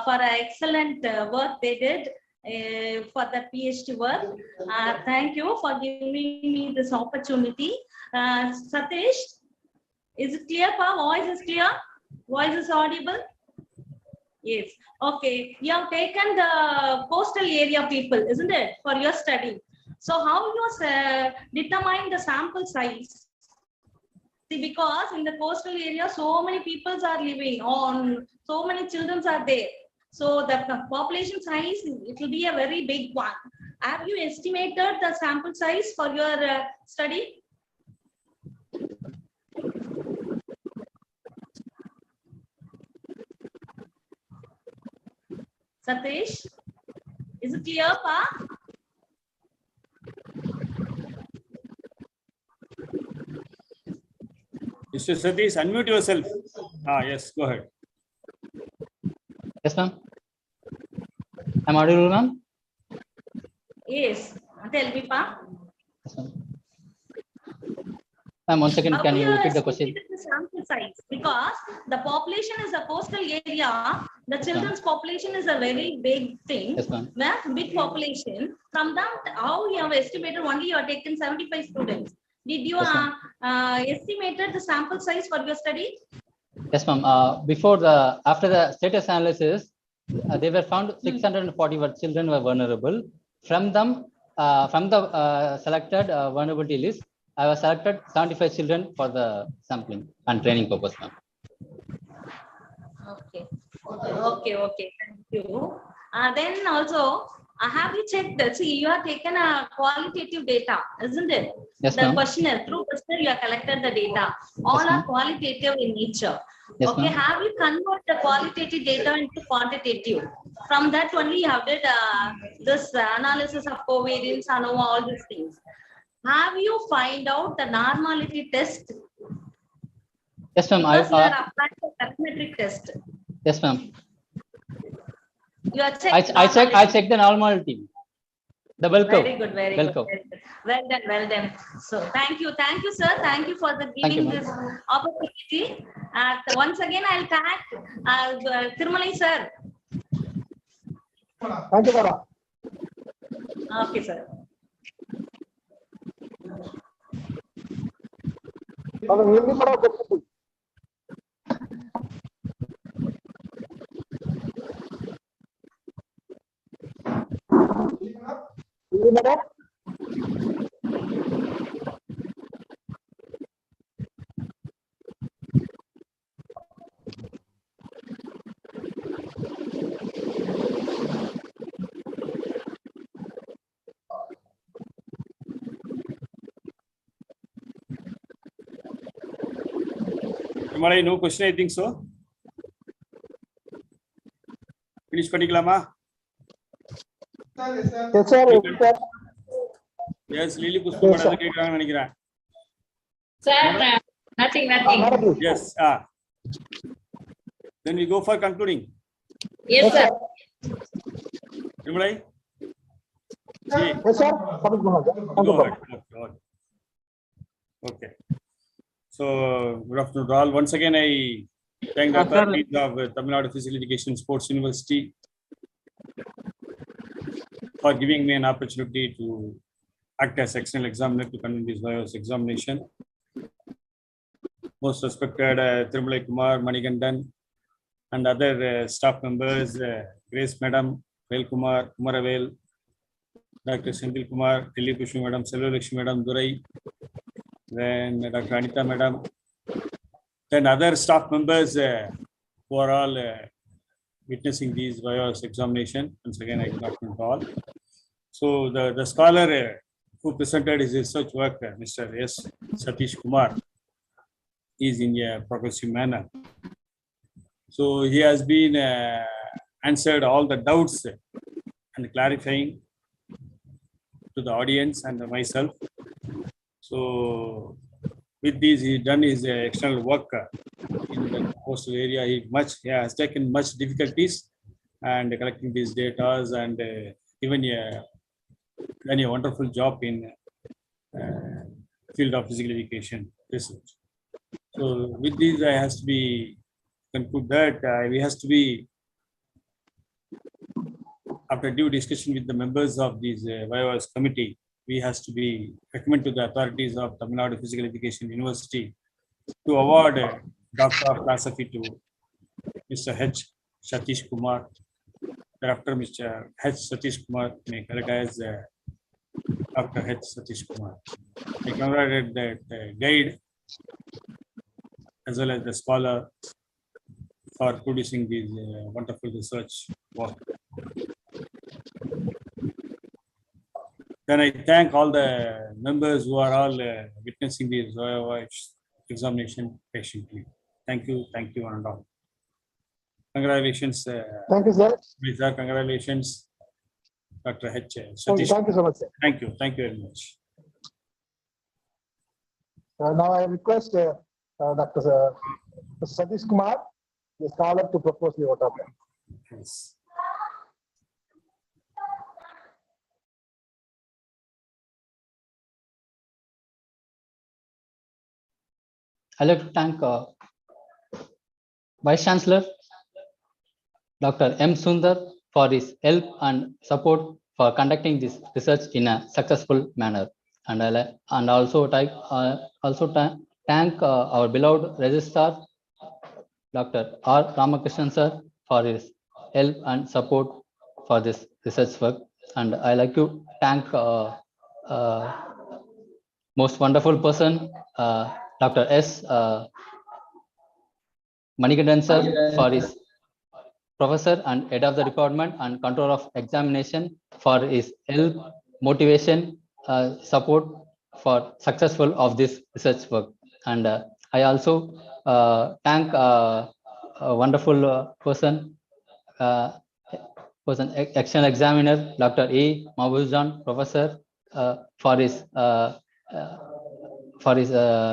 for excellent work they did for the PhD work. Thank you for giving me this opportunity. Sathish, is it clear? Voice is clear? Voice is audible? Yes. Okay. You have taken the coastal area people, isn't it, for your study? So how you determine the sample size? See, because in the coastal area, so many peoples are living on, so many children are there. So the population size, it will be a very big one. Have you estimated the sample size for your study? Satish, is it clear, Pa? Mr. Sathish, unmute yourself. Yes, go ahead. Yes, ma'am. I'm audible, ma'am. Yes. Tell me, Pa. Yes, ma'am. Ma'am, once again, can you repeat the question? The sample size, because the population is a coastal area, the children's population is a very big thing. Yes, ma'am. Big population. From that, how you have estimated only you have taken 75 students. Did you Yes, estimated the sample size for your study? Yes, ma'am. After the status analysis, they were found 640 children were vulnerable. From them, from the selected vulnerability list, I was selected 75 children for the sampling and training purpose, ma'am. Okay. Okay. Thank you. Then also, have you checked that? See, you have taken a qualitative data, isn't it? Yes, The ma'am. questionnaire, through questionnaire, you have collected the data. All Yes, are ma'am. qualitative in nature. Yes, Okay, ma'am. have you convert the qualitative data into quantitative? From that only you have did this analysis of covariance, ANOVA, all these things. Have you find out the normality test? Yes, ma'am. Because you are applying the parametric test. Yes, ma'am. You are checked. I checked the normality. The bell curve. Very good, very Bell good. curve. Well done. So thank you, sir. Thank you for the Thank you, giving ma'am. this opportunity. Once again, I'll thank Tirumale sir. Thank you, Baba. Okay, sir. Hindi para question. Hindi madam. Tirumala, no question, I think so. Finish Patiklama? Yes, sir. Yes, Lily Pushpa Yes, sir. Madam. Sir, nothing. Yes. Then we go for concluding. Yes, sir. Tirumala? Yes, sir. Go ahead. Okay. So, good afternoon to all. Once again, I thank the authorities of Tamil Nadu Physical Education Sports University for giving me an opportunity to act as external examiner to conduct this Viva's examination. Most respected Tirumale Kumar, Manigandan, and other staff members, Grace Madam, Vel Kumar, Kumaravel, Dr. Senthil Kumar, TNPESU Madam, Selvalakshmi Madam, Durai, then Dr. Anita Madam, then other staff members who are all witnessing these Viva's examination. Once again, I congratulate all. So the scholar who presented his research work, Mr.H.Sathish Kumar, is in a progressive manner. So he has been answered all the doubts and clarifying to the audience and myself. So with this, he done his external work in the coastal area. He has taken much difficulties and collecting these data and even done a wonderful job in field of physical education research. So with this, I has to be conclude that we has to be, after due discussion with the members of this Viva committee, we has to be recommend to the authorities of Tamil Nadu Physical Education University to award Doctor of Philosophy to Mr.H. Sathish Kumar. Thereafter, Mr.H. Sathish Kumar may correct as Dr. H. Sathish Kumar. I congratulate that guide as well as the scholar for producing this wonderful research work. Then I thank all the members who are all witnessing this examination patiently. Thank you, one and all. Congratulations. Thank you, sir. Sir, congratulations, Dr. H. Thank you, Sathish. thank you so much, sir. Thank you very much. Now I request Dr. Sathish Kumar, the scholar, to propose the vote of thanks. Yes. I'd like to thank Vice Chancellor Dr. M. Sundar for his help and support for conducting this research in a successful manner. And also thank our beloved registrar Dr. R. Ramakrishnan sir for his help and support for this research work. And I like to thank most wonderful person, Dr. S. Manikandan sir for his professor and head of the department and control of examination for his help, motivation, support for successful of this research work. And I also thank a wonderful person, external examiner, Dr. A. Mahbuzjan, professor, for his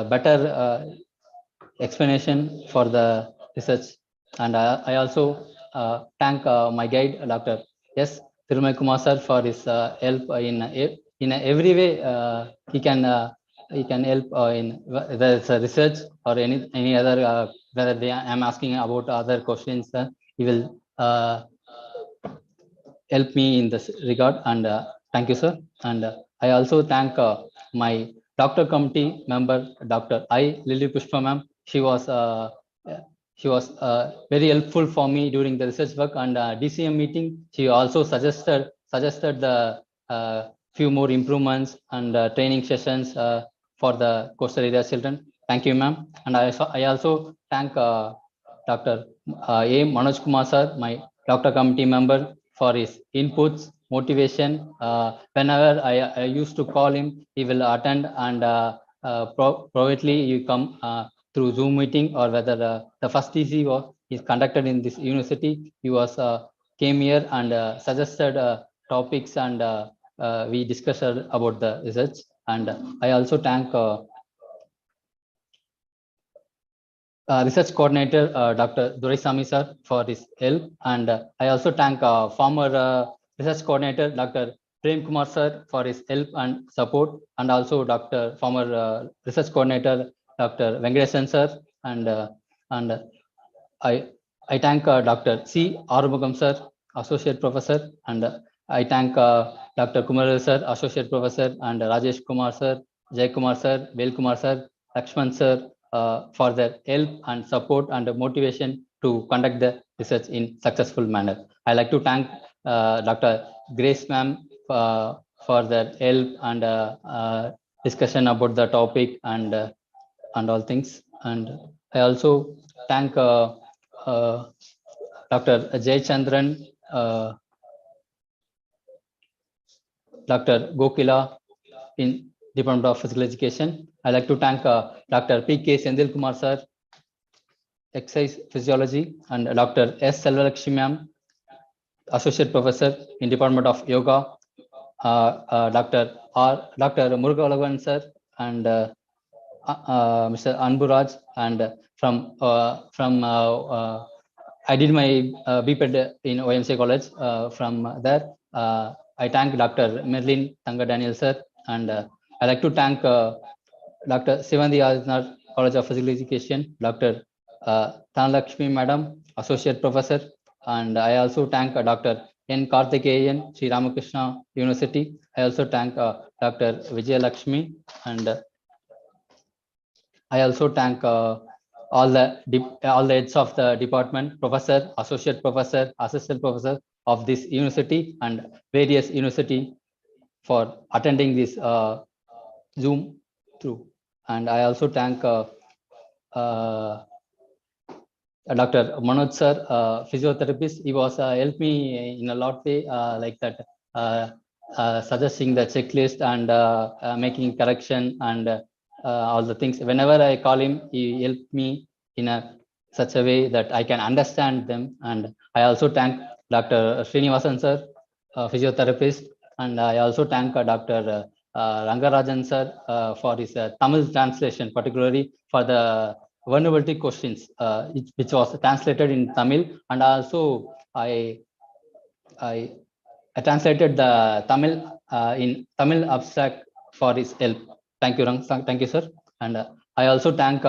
better explanation for the research. And I also thank my guide, Dr. S. Tirumai Kumar sir, for his help in every way. He can help in whether it's a research or any other, whether I'm asking about other questions, he will help me in this regard. And thank you, sir. And I also thank my doctor committee member, Dr. I. Lily Pushpa ma'am. She was very helpful for me during the research work and DCM meeting. She also suggested the few more improvements and training sessions for the coastal area children. Thank you, ma'am. And I also thank Dr. A. Manoj Kumar sir, my doctor committee member, for his inputs, motivation. Whenever I used to call him, he will attend, and privately you come through Zoom meeting, or whether the first TC is conducted in this university. He was came here and suggested topics, and we discussed about the research. And I also thank research coordinator Dr. Duraisamy sir for his help. And I also thank former research coordinator Dr. Prem Kumar sir for his help and support, and also former research coordinator Dr. Venkatesan sir. And I thank Dr. C. Arumugam sir, associate professor, and I thank Dr. Kumar sir, associate professor, and Rajesh Kumar sir, Jay Kumar sir, Vel Kumar sir, Lakshman sir, for their help and support and motivation to conduct the research in successful manner. I like to thank Dr. Grace ma'am for their help and discussion about the topic and all things. And I also thank Dr. Jay Chandran, Dr. Gokila Department of Physical Education. I'd like to thank Dr. P.K. Sendil Kumar sir, Exercise Physiology, and Dr. S. Selvalakshmi ma'am, Associate Professor in Department of Yoga, Dr. Murugalavan sir, and Mr. Anburaj, and from I did my BPed in OMC College. From there, I thank Dr. Merlin Tanga Daniel sir, and I like to thank Dr. Sivandi Aznar, College of Physical Education, Dr. Tanlakshmi Madam, Associate Professor, and I also thank Dr. N. Karthikeyan, Sri Ramakrishna University. I also thank Dr. Vijay Lakshmi, and I also thank all the heads of the department, professor, associate professor, assistant professor of this university and various university for attending this Zoom through. And I also thank Dr. Manoj sir, physiotherapist. He was helped me in a lot way, like that, suggesting the checklist and making correction and all the things. Whenever I call him, he helped me in a such a way that I can understand them. And I also thank Dr. Srinivasan sir, physiotherapist, and I also thank Dr. Rangarajan sir for his Tamil translation, particularly for the vulnerability questions, which was translated in Tamil, and also I translated the Tamil in Tamil abstract for his help. Thank you, thank you, sir. And I also thank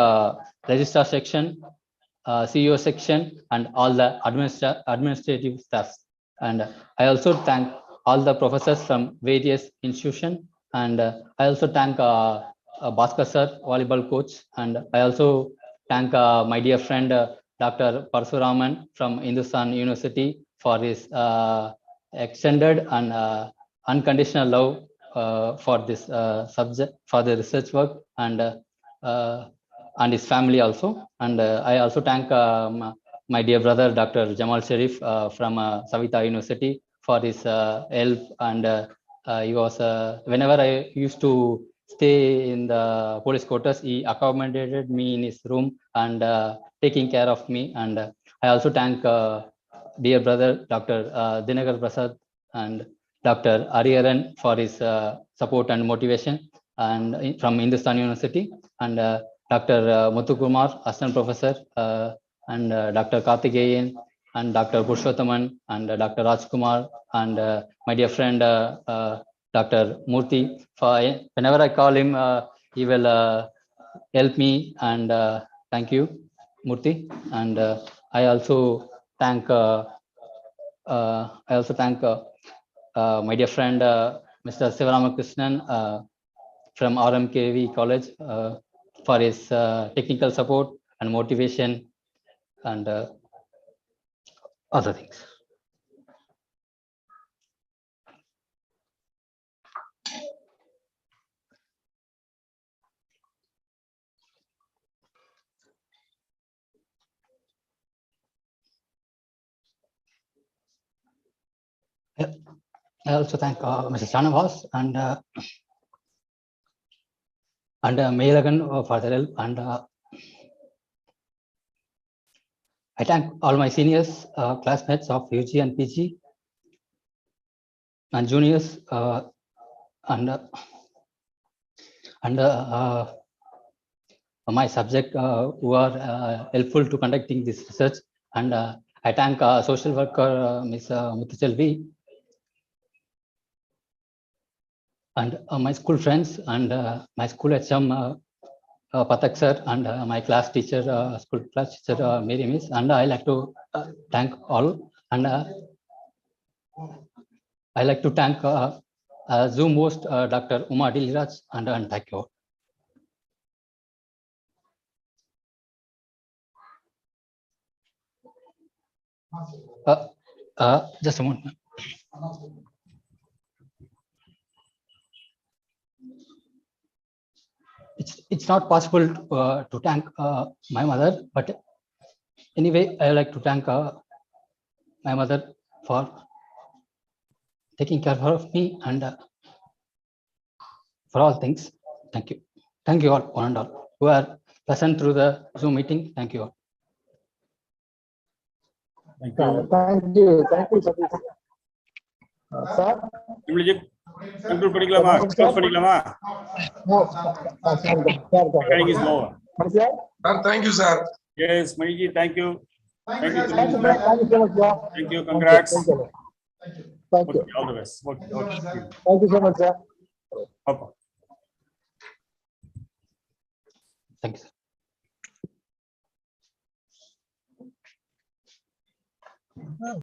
registrar section, CEO section, and all the administrative staffs. And I also thank all the professors from various institutions. And I also thank Bhaskar sir, volleyball coach. And I also thank my dear friend Dr. Parsuraman from Hindustan University for his extended and unconditional love for this subject, for the research work, and his family also. And I also thank my dear brother Dr. Jamal Sharif from Savita University for his help. And he was whenever I used to stay in the police quarters, he accommodated me in his room and taking care of me. And I also thank dear brother Dr. Dinagar Prasad and Dr. Ariharan for his support and motivation, and from Hindustan University, and Dr. Muthu Kumar, assistant professor, and Dr. Karthikeyan, and Dr. Purushothaman, and Dr. Rajkumar, and my dear friend Dr. Murthy. For whenever I call him, he will help me. And thank you, Murthy. And I also thank my dear friend Mr. Sivaramakrishnan from RMKV College for his technical support and motivation and other things. I also thank Mr. Chanavas and Mailagan for their help, and I thank all my seniors, classmates of UG and PG, and juniors, and my subject who are helpful to conducting this research. And I thank social worker Ms. Muthuchelvi, and my school friends, and my school HM Pathak sir, and my class teacher, school class teacher Mary Miss. And I like to thank all, and I like to thank Zoom host Dr. Uma Diliraj, and thank you. Just a moment. It's not possible to thank my mother, but anyway, I like to thank my mother for taking care of me, and for all things. Thank you. Thank you all, one and all, who are present through the Zoom meeting. Thank you all. Thank you. Thank you, Satish. Sir? Timlijit, conclude பண்ணிக்கலாமா? Close பண்ணிக்கலாமா? No, sir. Recording is over. Sir? Sir, thank you, sir. Yes, Maniji, thank you. Thank you, Thank you, sir. Timlijit. Thank you so much, sir. Thank you, congrats. Thank you. Okay, all the best. Okay. Thank you so much, sir. Okay. Thank you, sir.